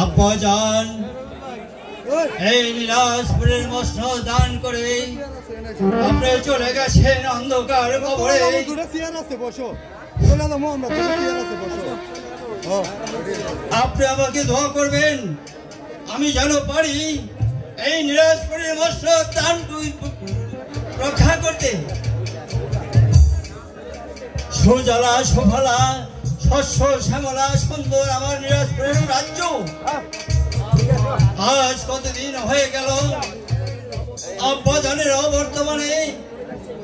আব্বাজান এই নীলাজপুরের মসনদ দান করে আপনি চলে গেছেন অন্ধকার কবরে। আপনি আমাকে দোয়া করবেন আমি যেন পারি এই নীলাজপুরের মসনদ দান রক্ষা করতে। সুজলা সুফলা শস্য শ্যামলা সুন্দর আমার নীলাজপুরের রাজ্য। আজ কতদিন হয়ে গেল আব্বাজানের অবর্তমানে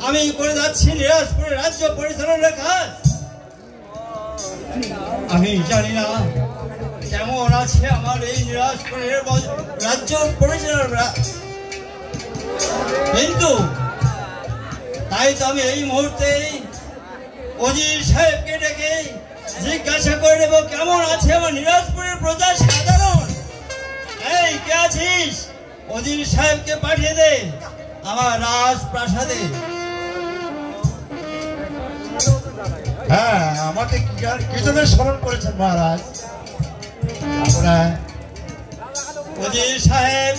আমি করে যাচ্ছি নীলাজপুরের রাজ্য পরিচালনার কাজ। আমি জানি না কেমন আছে আমার এই নীলাজপুরের রাজ্য পরিচালনা, কিন্তু তাই তো আমি এই মুহূর্তে ওজির সাহেবকে ডেকে জিজ্ঞাসা করে নেব কেমন আছে আমার নীলাজপুরের প্রজা সাধারণ। এই কে আছিস? ওজির সাহেবকে পাঠিয়ে দে আমার রাজপ্রাসাদে। হ্যাঁ, আমাকে কি জন্য স্মরণ করেছেন মহারাজ? ওজির সাহেব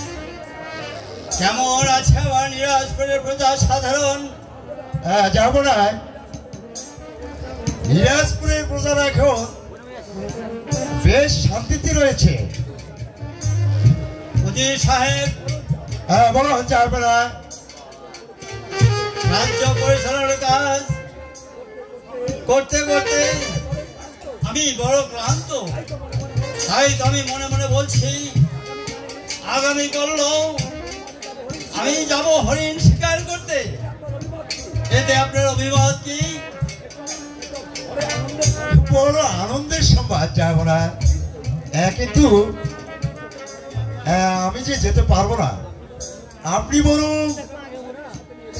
কেমন আছে আমার নীলাজপুরের প্রজা সাধারণ? হ্যাঁ, যাবো না। নীলাজপুরের প্রজারা এখন বেশ শান্তিতে রয়েছে। ওজির সাহেব হ্যাঁ বলুন, যাবো না। রাজ্য পরিচালনার কাজ করতে করতে আমি বড় ক্লান্ত। তাই তো আমি মনে মনে বলছি আগামীকাল আমি যাব হরিণ শিকার করতে। এতে আপনার অভিমত কি? বড় আনন্দের সংবাদ, যাবো না। কিন্তু আমি যে যেতে পারবো না। আপনি বলুন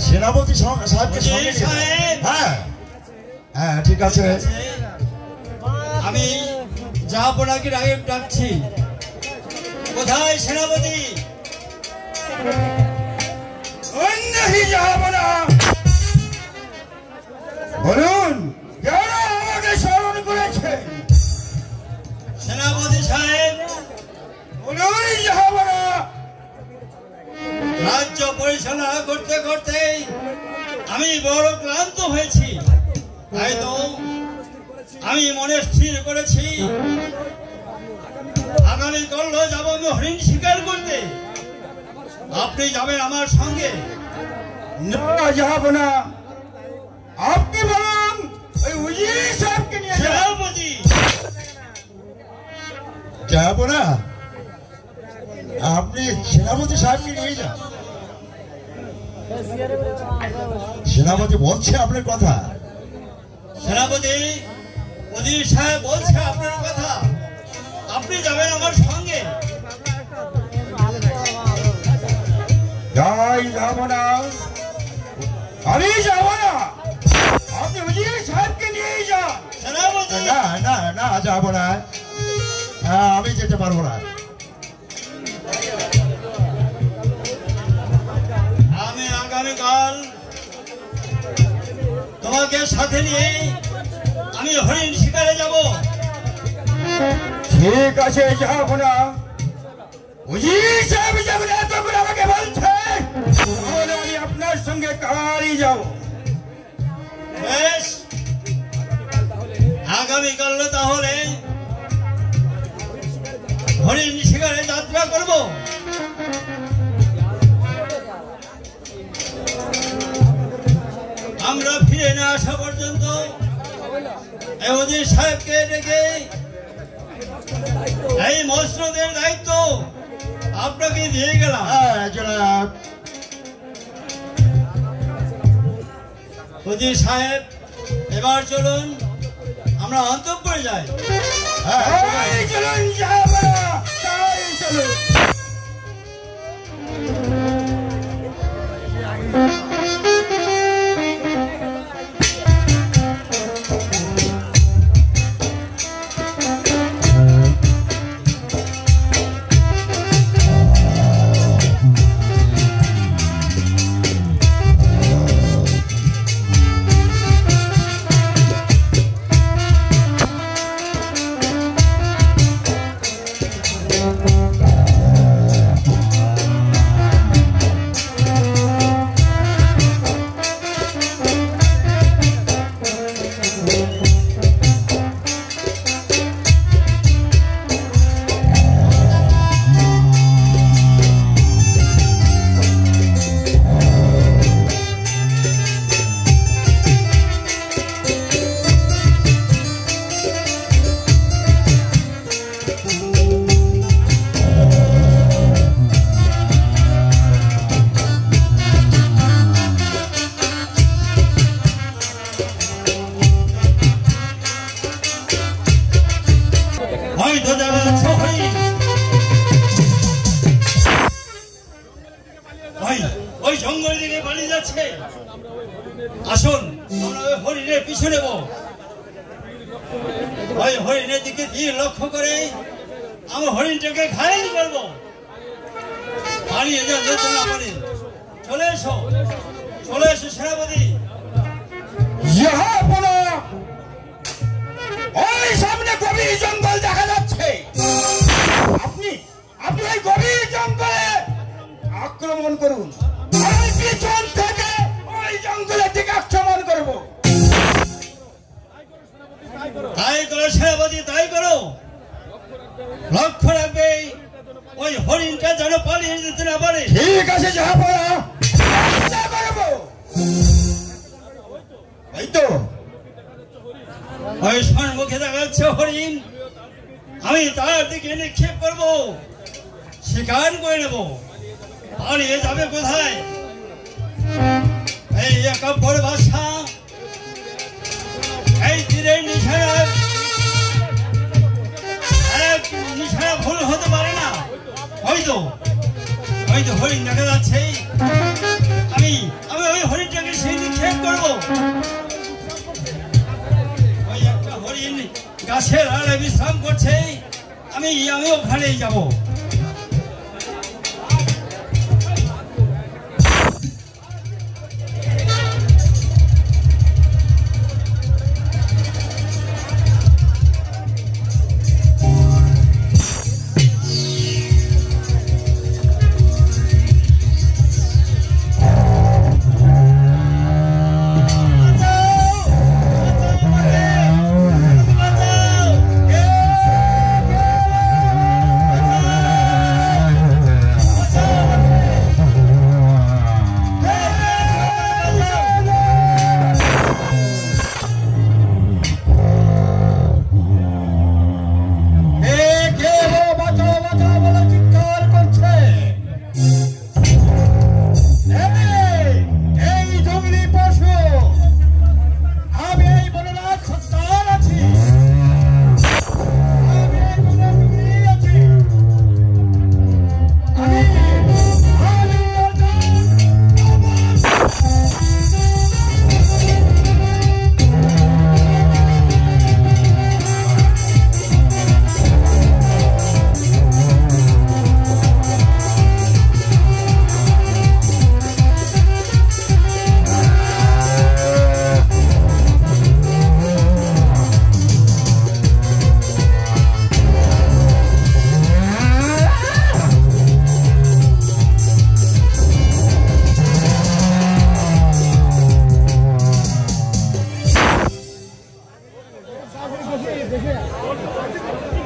সেনাপতি সাহেবকে সঙ্গে নিয়ে। হ্যাঁ হ্যাঁ, ঠিক আছে। আমি যাবো নাকি রাগেব ডাকছি। কোথায় সেনাপতি? যাবো না। বলুন কেন আমাকে স্মরণ করেছে? সেনাপতি সাহেব বলুন, যাবো না। রাজ্য পরিচালনা করতে করতে আমি বড় ক্লান্ত হয়েছি। তাই তো আমি মনে স্থির করেছি আগামীকাল যাব আমি হরিণ শিকার করতে। আপনি যাবেন আমার সঙ্গে? না, যাবো না। আপনি বলুন ওই উজির সাহেবকে নিয়ে সেনাপতি। যাবো না। আপনি সেনাপতি সাহেবকে নিয়ে যান। সেনাপতি বলছে আপনার কথা। সেনাপতি ওজির সাহেব বলছে আপনার কথা, আপনি যাবেন আমার সঙ্গে। যাই, যাবো না। আমি যাবো না। আপনি উজির সাহেবকে নিয়ে যান। সেনাপতি না না না, যাবো না। আমি যেতে পারবো না। আমি আগামীকাল তোমাকে সাথে নিয়ে আমি হরিণ শিকারে যাব। ঠিক আছে, যাবো না। উজির সাহেব যাবেন এত করে আমাকে বলছে, তাহলে আমি আপনার সঙ্গে কালই যাব। বেশ, আগামীকাল তাহলে হরিণ শিকারে যাত্রা করব। আমরা ফিরে না আসা পর্যন্ত ওজির সাহেবকে ডেকে এই মসনদের দায়িত্ব আপনাকে দিয়ে গেলাম। জনাব। ওজির সাহেব এবার চলুন আমরা অন্তঃপুরে যাই। চলুন, যাবো না। চলুন। ওই হরিণের দিকে দিয়ে লক্ষ্য করে আমি হরিণটাকে ঘায়ল করবো। পালিয়ে যেতে না পারি। চলে এসো সেনাপতি। ওই সামনে গভীর জঙ্গল দেখা যাচ্ছে। আপনি ওই গভীর জঙ্গলে আক্রমণ করুন। আমি পিছন থেকে ওই জঙ্গলের দিকে আক্রমণ করব। তাই করো সেনাপতি, তাই করো। লক্ষ্য রাখবে ওই হরিণটা যেন পালিয়ে যেতে না পারে। ঠিক আছে জাহাপনা, চেষ্টা করব। এই তো ওই সম্মুখে দেখা যাচ্ছে হরিণ। আমি তার দিকে নিক্ষেপ করব, শিকার করে নেব। পালিয়ে যাবে কোথায়? এই একা বড় বাসা, এই তীরের নিশানা ভুল হতে পারে না। হয়তো হরিণ দেখা যাচ্ছে। আমি ওই হরিণটাকে সেই নিক্ষেপ করবো। ওই একটা হরিণ গাছের আড়ে বিশ্রাম করছে। আমি ওখানেই যাবো।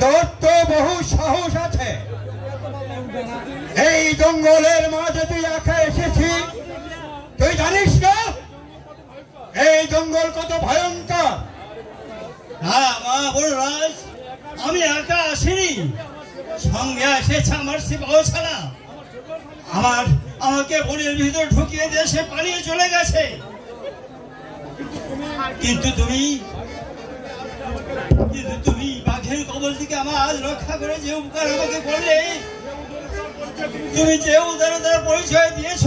তোর তো বহু সাহস আছে। এই জঙ্গলের মাঝে তুই একা এসেছিস। তুই জানিস না এই জঙ্গল কত ভয়ঙ্কর? হ্যাঁ মা বলরাজ, আমি একা আসিনি, সঙ্গে এসেছে আমার সিপাহ ছাড়া। আমাকে বনের ভিতর ঢুকিয়ে দিয়ে সে পালিয়ে চলে গেছে। কিন্তু তুমি বাঘের কবল থেকে আমার আজ রক্ষা করে যে উপকার আমাকে করলে, তুমি যে উদারতার পরিচয় দিয়েছ,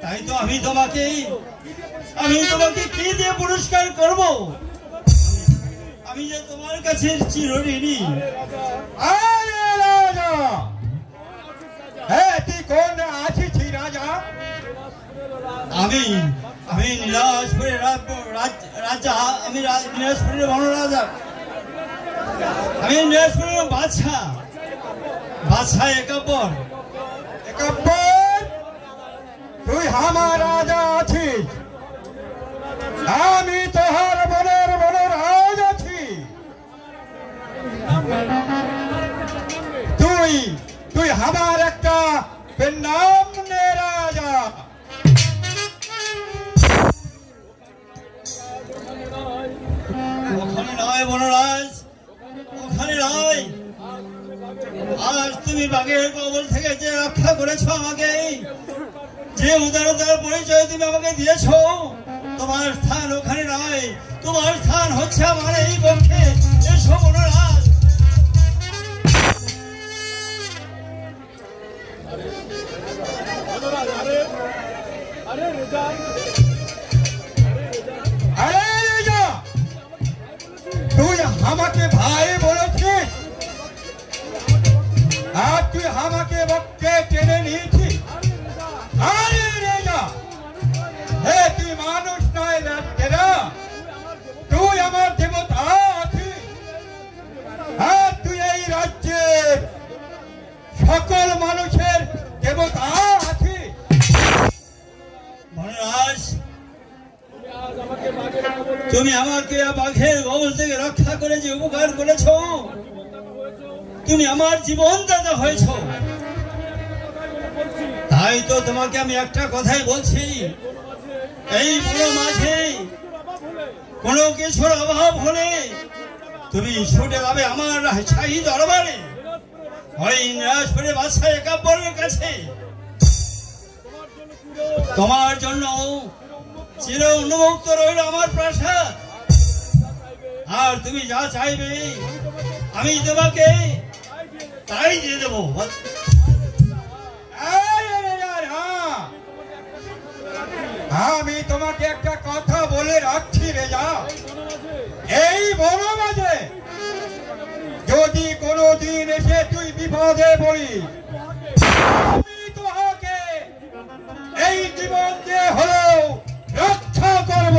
তাই তো আমি তোমাকে কি দিয়ে পুরস্কার করব? আমি যে তোমার কাছে চিরঋণী। তুই কোন আছিস রাজা? আমি নীলাজপুরের রাজা। আমি নীলাজপুরের বনরাজা। আমি নীলাজপুরের বাদশা একাব্বর। তুই আমার রাজা আছিস, আমি তোহার বনরাজ আছি। তুই আমার একটা নাম নে রাজা। ওখানে নয় বনরাজ, ওখানে নয়। আজ তুমি বাঘের কবল থেকে যে রক্ষা করেছো আমাকে, যে উদারতার পরিচয় তুমি আমাকে দিয়েছো, তোমার স্থান ওখানে নয়। তোমার স্থান হচ্ছে আমার এই পক্ষে। এসো বনরাজ। তুই আমাকে ভাই বলেছিস, আর তুই আমাকে বক্কে টেনে নিয়েছিস। আরে রেজা, হে তুই মানুষ নয় রাজা, তুই আমার দেবতা আছিস। আর তুই এই রাজ্যের সকল মানুষের দেবতা আছিস। বনরাজ, তুমি আমাকে বাঘের কবল থেকে রক্ষা করে যে উপকার করেছ, তুমি আমার জীবন দাতা হয়েছ, তাই তো তোমাকে আমি একটা কথাই বলছি, এই বড় মাঝে কোনো কিছুর অভাব হলে তুমি ছুটে যাবে আমার শাহী দরবারে, ওই নিরাজপুরের বাদশাহ একাব্বরের কাছে। তোমার জন্য চির উন্মুক্ত রইল আমার প্রাসাদ, আর তুমি যা চাইবে আমি তোমাকে তাই দিয়ে দেবো। আমি তোমাকে একটা কথা বলে রাখছি রেজা, এই বনমাঝে যদি কোনোদিন এসে তুই বিপদে পড়িস, আমি তোকে এই জীবন দিয়ে হলেও রক্ষা করব।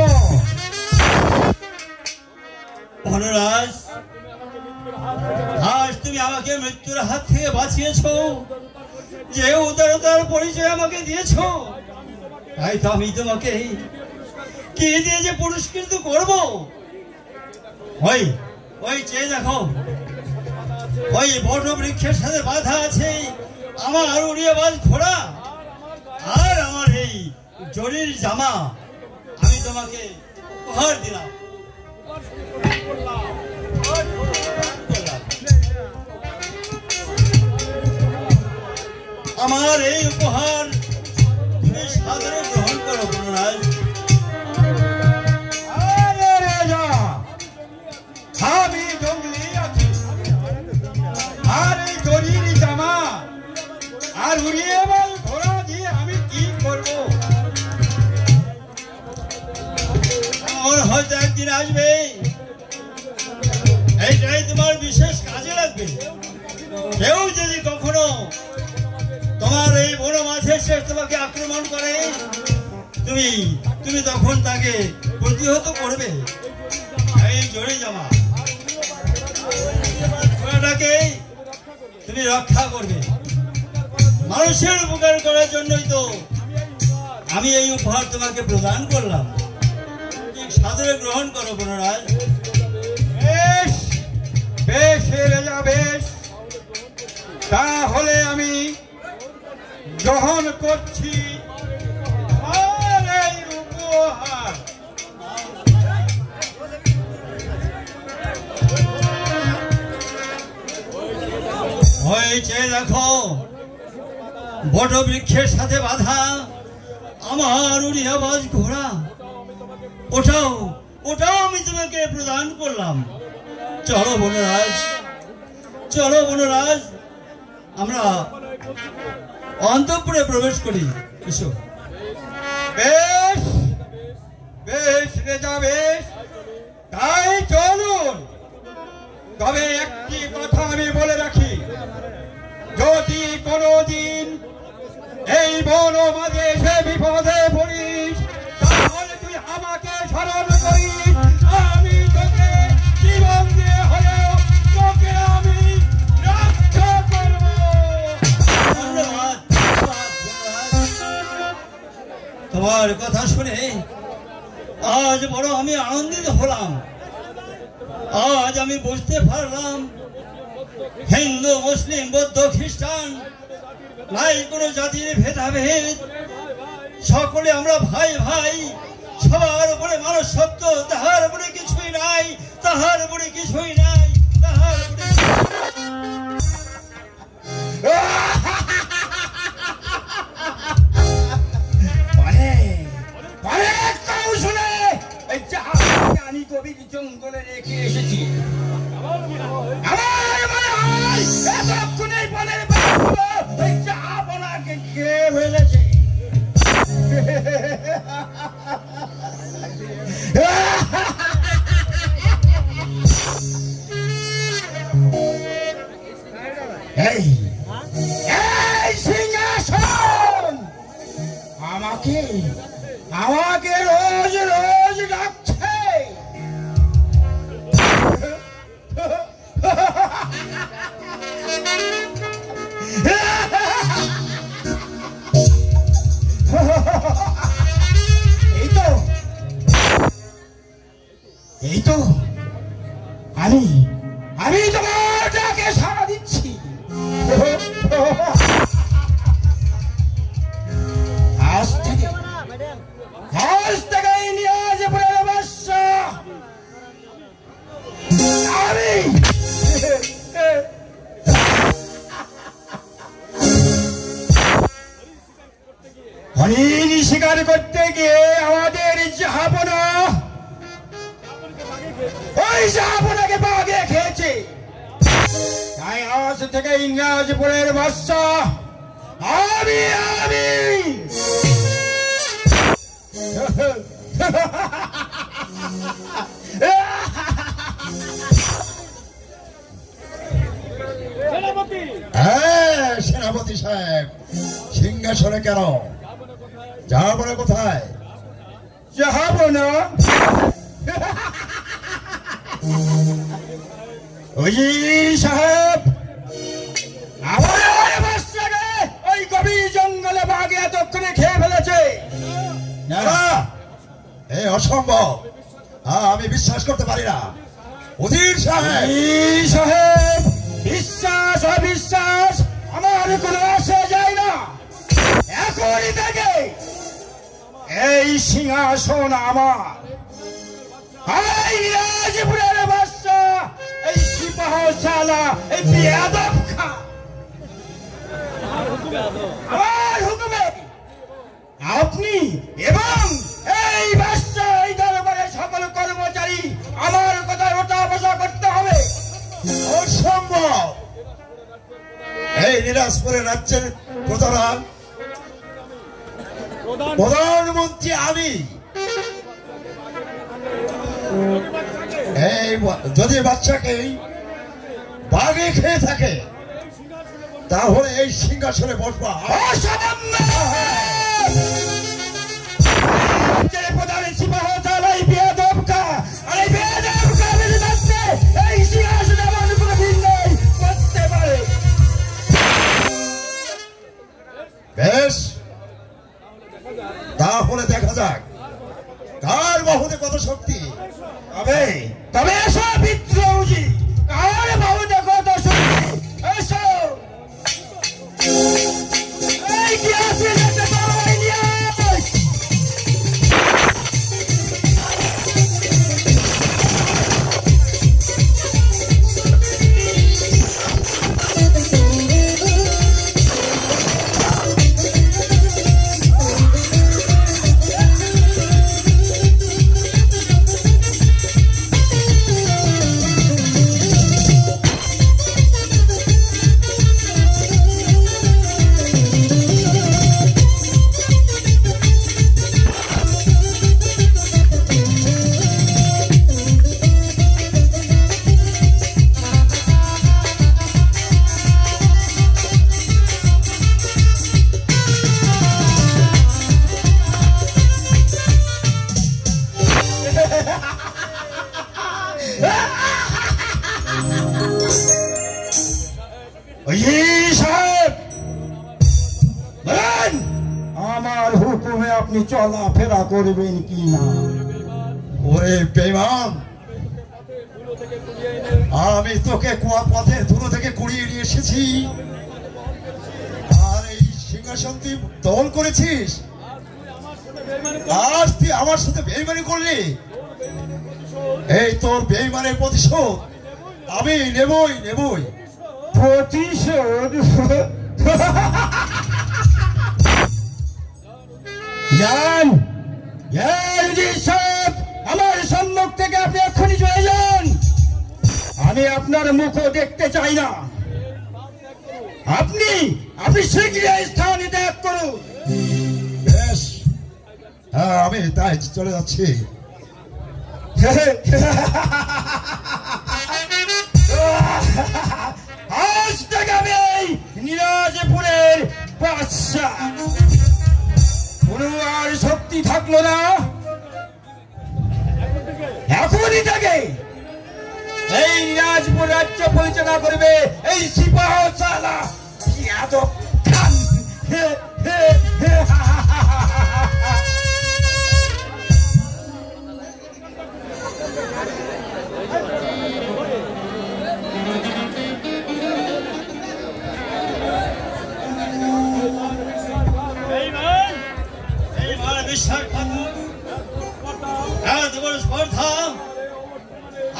বনরাজ, আজ তুমি আমাকে মৃত্যুর হাত থেকে বাঁচিয়েছ, যে উদারতার পরিচয় আমাকে দিয়েছ, তাই তো আমি তোমাকে কি দিয়ে যে পুরস্কৃত করব। ওই ওই চেয়ে দেখো, ওই বট বৃক্ষের সাথে বাধা আছে আমার উড়িয়াবাজ ঘোড়া আর আমার এই জরির জামা, আমি তোমাকে উপহার দিলাম। আমার এই উপহার তুমি সাদরে গ্রহণ করো বনরাজ। আরে রাজা, আমি জঙ্গলি আছি, আর এই জরির জামা আর উড়িয়াবাজ ঘোড়া দিয়ে আমি কি করবো? আমার হয়তো একদিন আসবে, এইটাই তোমার বিশেষ কাজে লাগবে। কেউ যদি কখনো তোমার এই বড় মাছের শেষ তোমাকে আক্রমণ করে, তুমি তখন তাকে প্রতিহত করবে। এই জড়ি জামা ঘোড়াটাকে তুমি রক্ষা করবে। মানুষের উপকার করার জন্যই তো আমি এই উপহার তোমাকে প্রদান করলাম, সাদরে গ্রহণ করো বনরাজ। বেশ বেশ রেজা, বেশ, তাহলে আমি গ্রহণ করছি আর এই উপহার। ওই চেয়ে দেখো, বট বৃক্ষের সাথে বাধা আমার উড়িয়াবাজ ঘোড়া, ওটাও আমি তোমাকে প্রদান করলাম। চলো বনরাজ, চলো বনরাজ, আমরা অন্তঃপুরে প্রবেশ করি। এসো। বেশ বেশ রেজা, বেশ, তাই চলুন। তবে একটি কথা আমি বলে রাখি, যদি কোনোদিন এই বন মাঝে এসে বিপদে পড়িস, তাহলে তুই আমাকে স্মরণ করিস, আমি তোকে জীবন দিয়ে হলেও তোকে আমি রক্ষা করব। ধন্যবাদ। তোমার কথা শুনে আজ বড় আমি আনন্দিত হলাম। আজ আমি বুঝতে পারলাম, হিন্দু, মুসলিম, বৌদ্ধ, খ্রিস্টান নাই কোনো জাতির ভেদাভেদ, সকলে আমরা ভাই ভাই, সবার উপরে মানুষ সত্য, তাহার উপরে কিছুই নাই, তাহার উপরে কিছুই নাই, তাহার উপরে আমি গভীর জঙ্গলে রেখে এসেছি। আমার মনে হয় এতক্ষণে বনের আপনাকে খেয়ে ফেলেছে। এই এই সিংহাসন আমাকে আমাকে রোজ রোজ ডাকছে। এই তো আমি আমি তোমার ডাকে সাড়া দিচ্ছি। আজ থেকে নিয়াজপুরের বাদশা আমি। হরিণ শিকার করতে গিয়ে আমাদের জাহাপনা ওই জাহাপনাকে বাগে খেয়েছে। তাই আজ থেকে ইংরাজপুরের বাদশা আমি আমি। সেনাপতি সাহেব, সিংহাসনে কেন? জাহাপনা কোথায়? জাহাপনা ওজির সাহেব আমার বাদশাকে ওই গভীর জঙ্গলে বাঘে এতক্ষণে খেয়ে ফেলেছে। এই অসম্ভব, আমি বিশ্বাস করতে পারি না। উজির সাহেব বিশ্বাস অবিশ্বাস আমার কোনো আসে যায় না। এখনই থেকে এই সিংহাসন আমার। এই রাজপুরের বাদশা এই সিপাহশালা এই বেয়াদব খা আমার হুকুমে আপনি এবং এই বাদশা এই দরবারের সকল কর্মচারী আমার কথায় ওঠা বসা করতে হবে। অসম্ভব। এই নিরাজপুরের রাজ্যের প্রধানমন্ত্রী আমি। এই যদি বাচ্চাকে বাঘে খেয়ে থাকে তাহলে এই সিংহাসনে বসবা। প্রধান সিপাহশালাই বেয়াদব খা আর এই বেয়াদব খা বেঁচে থাকতে এই সিংহাসনে আমার কোনো ভিন্নই করতে পারে। বেশ, তাহলে দেখা যাক কার বাহুতে কত শক্তি। তবে এসো বিদ্রোহী, কার বাহুতে কত শক্তি। এসো এই কি আছে যেতে তরবারি নিয়ে আয়। আমার হুকুমে আপনি চলাফেরা করবেন কি না? ওরে বেঈমান, আমি তোকে কুয়া পথের ধুলো থেকে কুড়িয়ে নিয়ে এসেছি আর এই সিংহাসন তুই দখল করেছিস। আজ তুই আমার সাথে বেঈমানি করলি। এই তোর বেঈমানের প্রতিশোধ আমি নেবই নেবই। প্রতিশোধ? যান সাহেব, আমার সম্মুখ থেকে আপনি এক্ষুনি চলে যান। আমি আপনার মুখও দেখতে চাই না। আপনি শীঘ্রই স্থানে ত্যাগ করুন। বেশ, হ্যাঁ আমি তাই চলে যাচ্ছি। আজ থেকে আমি এই রাজপুর রাজ্য পরিচালনা করবে এই সিপাহ সালা ইয়াদব খান। হে হে হে হা হা হা হা হা।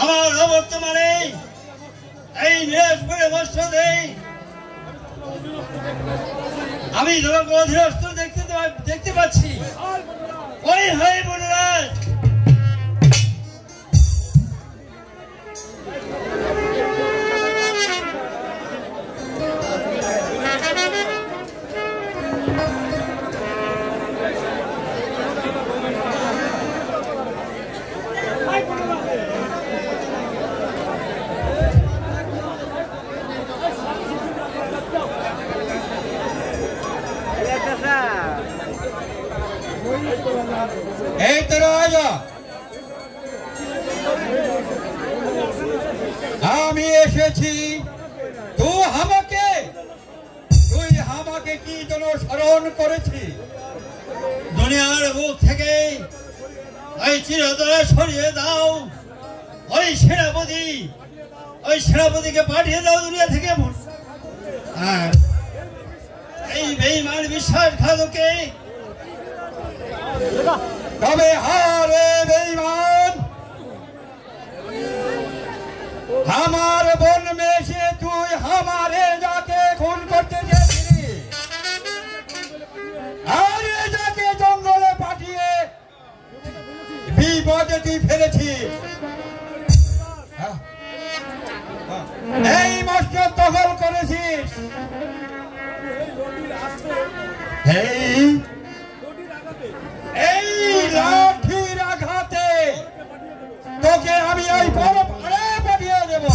আমার অবর্তমানে এই নিরাজপুরে বস্ত্র দেই আমি তোমাকে অধীনস্থ দেখতে পাচ্ছি। ওই হয় বনরাজ এই তো রাজা, আমি এসেছি। তুই আমাকে কি জন্য স্মরণ করেছি? দুনিয়ার বুক থেকে ওই চিরতরে সরিয়ে দাও। ওই সেনাপতিকে পাঠিয়ে দাও দুনিয়া থেকে। এই বেঈমান বিশ্বাসঘাতকে তবে হারে বেঈমান, আমার বোন মেশে তুই আমারে যাকে খুন করতে চেয়েছিলি, আর যাকে জঙ্গলে পাঠিয়ে বিপদে তুই ফেলেছি। এই মসজিদ দখল করেছিস। এই লাঠির আঘাতে তোকে আমি এই বড় পাড়ে পাঠিয়ে দেব।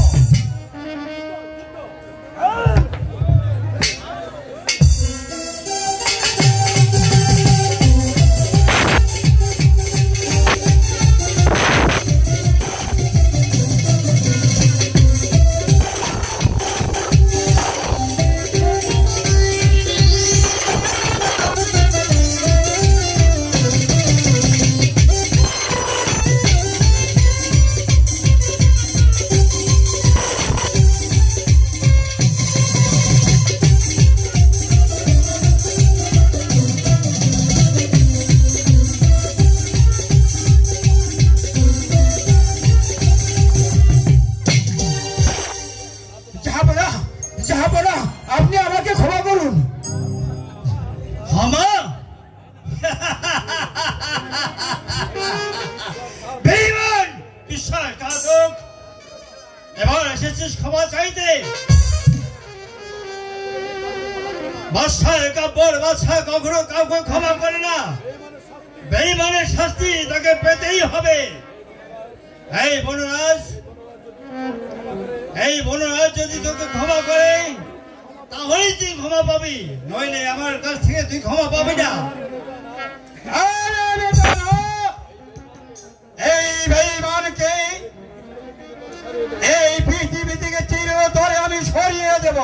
আপনি আমাকে ক্ষমা করুন। ক্ষমা? বেঈমান বিশ্বাসঘাতক, এবার এসেছিস ক্ষমা চাইতে? বাদশাহ কাব্যর বাদশাহ কখনো কাউকে ক্ষমা করে না। বেঈমানের শাস্তি তাকে পেতেই হবে। এই বনরাজ যদি তোকে ক্ষমা করে তাহলেই তুই ক্ষমা পাবি, নইলে আমার কাছ থেকে তুই ক্ষমা পাবি না। এই বেঈমানকে এই পৃথিবী থেকে চিরতরে আমি সরিয়ে দেব।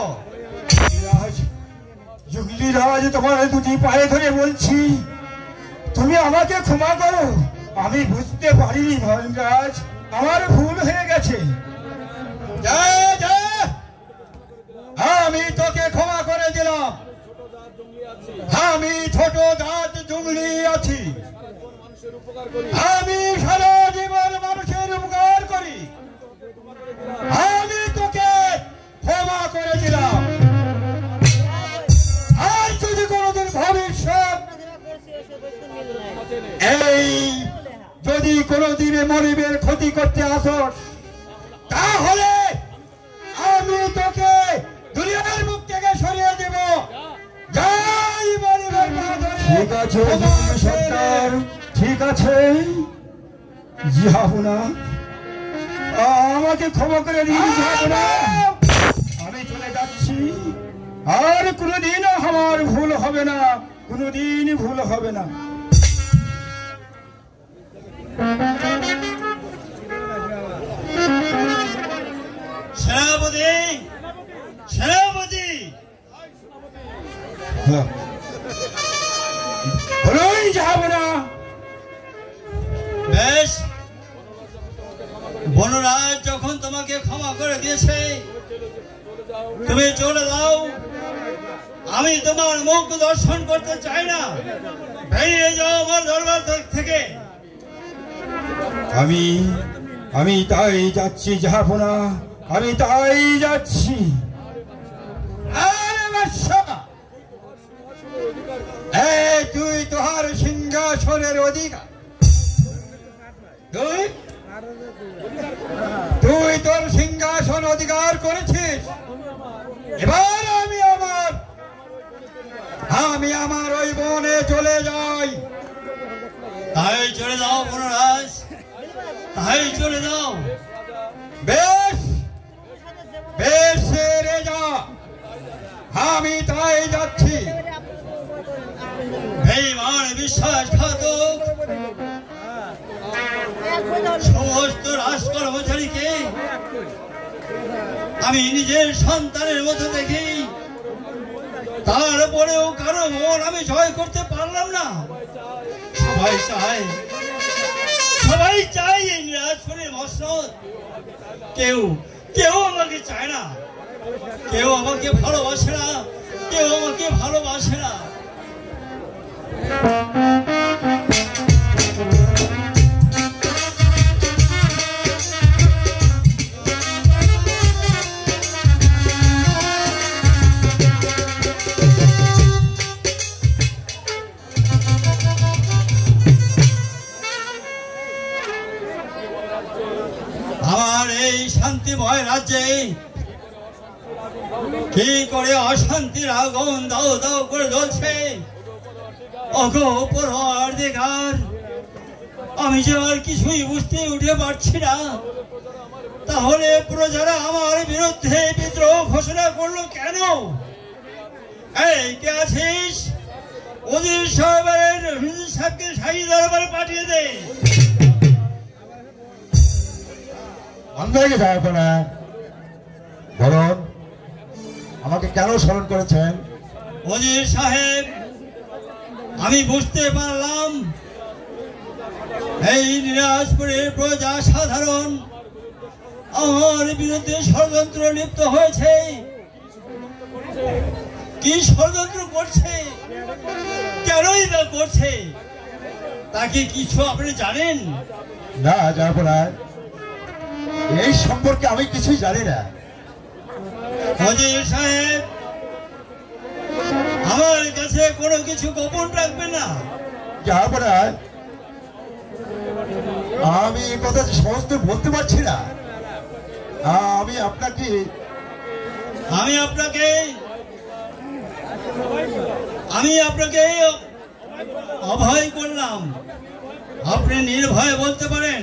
জুগলিরাজ, তোমার দুটি পায়ে ধরে বলছি, তুমি আমাকে ক্ষমা করো। আমি বুঝতে পারিনি মহারাজ, আমার ভুল হয়ে গেছে। আমি তোকে ক্ষমা করে দিলাম। আমি ছোট দাঁত জুগলি আছি। আমি সারা জীবন মানুষের উপকার করি। আমি তোকে ক্ষমা করে দিলাম। আর যদি কোনোদিন ভবিষ্যৎ যদি কোনোদিন মনিবের ক্ষতি করতে আসস, তাহলে আমি তোকে দুনিয়ার মুখ থেকে সরিয়ে দেব। যাই মনিবের পা ধরে। ঠিক আছে সরকার, ঠিক আছে, যাবো না, আমাকে ক্ষমা করে দিন। যাবো না, আমি চলে যাচ্ছি। আর কোনোদিন আমার ভুল হবে না, কোনোদিন ভুল হবে না। সেনাপতি সেনাপতি বলুন যাব না। বেশ, বনরাজ যখন তোমাকে ক্ষমা করে দিয়েছে তুমি চলে যাও। আমি তোমার মুখ দর্শন করতে চাই না, বেরিয়ে যাও আমার দরবার থেকে। আমি তাই যাচ্ছি যাব না, আমি তাই যাচ্ছি। আরে বাদশা, তুই তোহার সিংহাসনের অধিকার, তুই তোর সিংহাসন অধিকার করেছিস। এবার আমি আমার ওই বনে চলে যাই। তাই চলে যাও বনরাজ, তাই চলে যাও। বেশ বেশ রে যা, আমি তাই যাচ্ছি। বেঈমান বিশ্বাসঘাতক সমস্ত রাজকর্মচারীকে আমি নিজের সন্তানের মতো দেখি, তারপরেও কারো মন আমি জয় করতে পারলাম না। সবাই চায় এই নিরাজপুরের মসনদ। কেউ আমাকে চায় না, কেউ আমাকে ভালোবাসে না, কেউ আমাকে ভালোবাসে না। আমার এই শান্তিময় রাজ্যে কি করে অশান্তির আগুন দাও দাও করে জ্বলছে। ওগো পরওয়ারদিগার, আমি যে আর কিছুই বুঝতে উঠে পারছি না। তাহলে প্রজারা আমার বিরুদ্ধে বিদ্রোহ ঘোষণা করলো কেন? এই কে আছিস? ওজির সাহেবকে শাহী দরবারে পাঠিয়ে দে। বলুন, আমাকে কেন স্মরণ করেছেন? ওজির সাহেব, আমি বুঝতে পারলাম এই নিরাজপুরের প্রজা সাধারণ আমার বিরুদ্ধে ষড়যন্ত্র লিপ্ত হয়েছে। কি ষড়যন্ত্র করছে, কেনই বা করছে, তাকে কিছু আপনি জানেন? না যাবো না, এই সম্পর্কে আমি কিছুই জানি না। ওজির সাহেব, আমার কাছে কোনো কিছু গোপন রাখবেন না। যাবো না, আমি কথা সমস্ত বলতে পারছি না। আমি আপনাকে অভয় করলাম, আপনি নির্ভয়ে বলতে পারেন।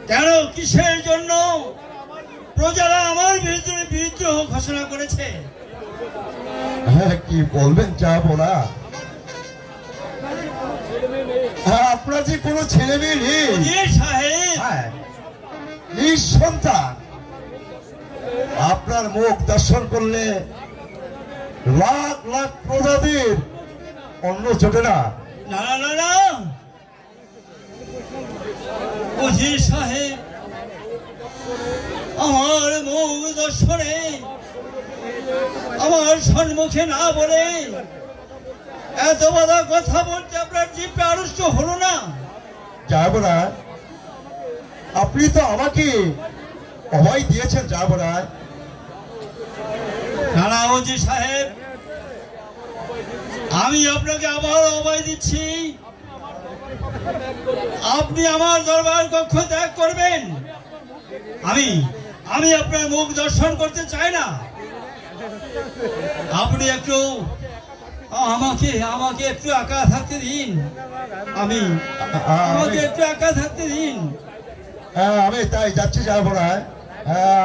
কেন, কিসের জন্য প্রজারা আমার বিরুদ্ধে বিদ্রোহ ঘোষণা করেছে? হ্যাঁ, কি বলবেন যাবো না। আপনার যে কোনো ছেলে মেয়ে নেই সাহেব? নিঃসন্তান। আপনার মুখ দর্শন করলে লাখ লাখ প্রজাতির অন্ন জোটে না। না না না, ওজির সাহেব, আমার মুখ দর্শনে আমার সম্মুখে না বলে এত বড় কথা বলতে আপনার জিভে আড়ষ্ট হলো না? যাবো না, আপনি তো আমাকে অভয় দিয়েছেন। যাবো না। না ওজির সাহেব, আমি আপনাকে আবার অভয় দিচ্ছি। আপনি আমার দরবার কক্ষ ত্যাগ করবেন। আমি আপনার মুখ দর্শন করতে চাই না। আপনি একটু আমাকে একটু একা থাকতে দিন। আমাকে একটু একা থাকতে দিন। আমি তাই যাচ্ছি। যাবো না,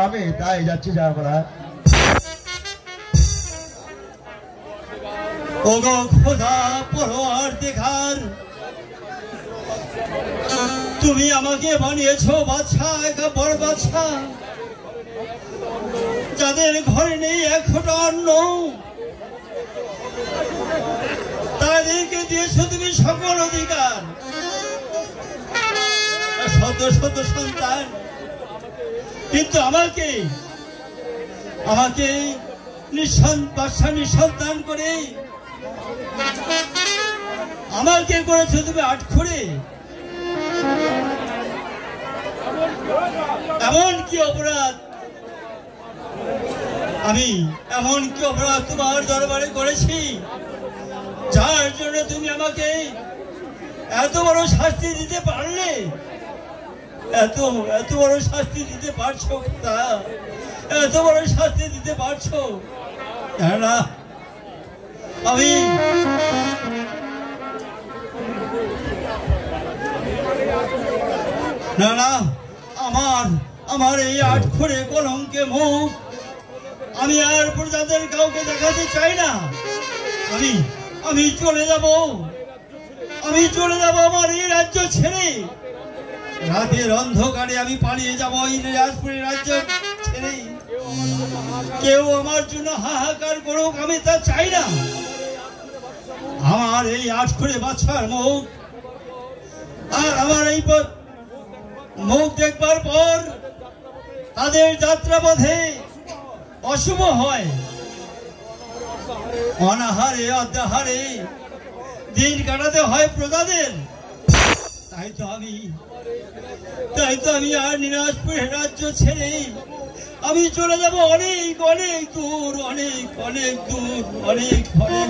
আমি তাই যাচ্ছি। যাবো না। ওগো খোদা পরওয়ারদিগার, তুমি আমাকে বানিয়েছো বাদশা, একা বড় বাদশা। যাদের ঘরে নেই এক ফোঁটা অন্ন, তাদেরকে দিয়েছো তুমি সকল অধিকার, শত শত সন্তান। কিন্তু আমাকে নিঃসন্তান করে আমাকে করেছো তুমি আটখড়ে। এমন কি অপরাধ তোমার দরবারে করেছি যার জন্য তুমি আমাকে এত বড় শাস্তি দিতে পারলে? এত বড় শাস্তি দিতে পারছো? এত বড় শাস্তি দিতে পারছো? না, আমি আমার এই আটখড়ে কলঙ্কে মুখ আমি আর প্রজাদের কাউকে দেখাতে চাই না। আমি চলে যাব আমার এই রাজ্য ছেড়ে। রাতের অন্ধকারে আমি পালিয়ে যাব এই রাজপুরের রাজ্য ছেড়ে। কেউ আমার জন্য হাহাকার করুক, আমি তা চাই না। আমার এই আটখড়ে বাচ্চার মুখ আর আমার এই মুখ দেখবার পর তাদের যাত্রাপথে অশুভ হয়, অনাহারে অদ্যাহারে দিন কাটাতে হয় প্রজাদের। তাই তো আমি আর নিরাজপুরের রাজ্য ছেড়ে আমি চলে যাব অনেক অনেক দূর, অনেক অনেক দূর, অনেক অনেক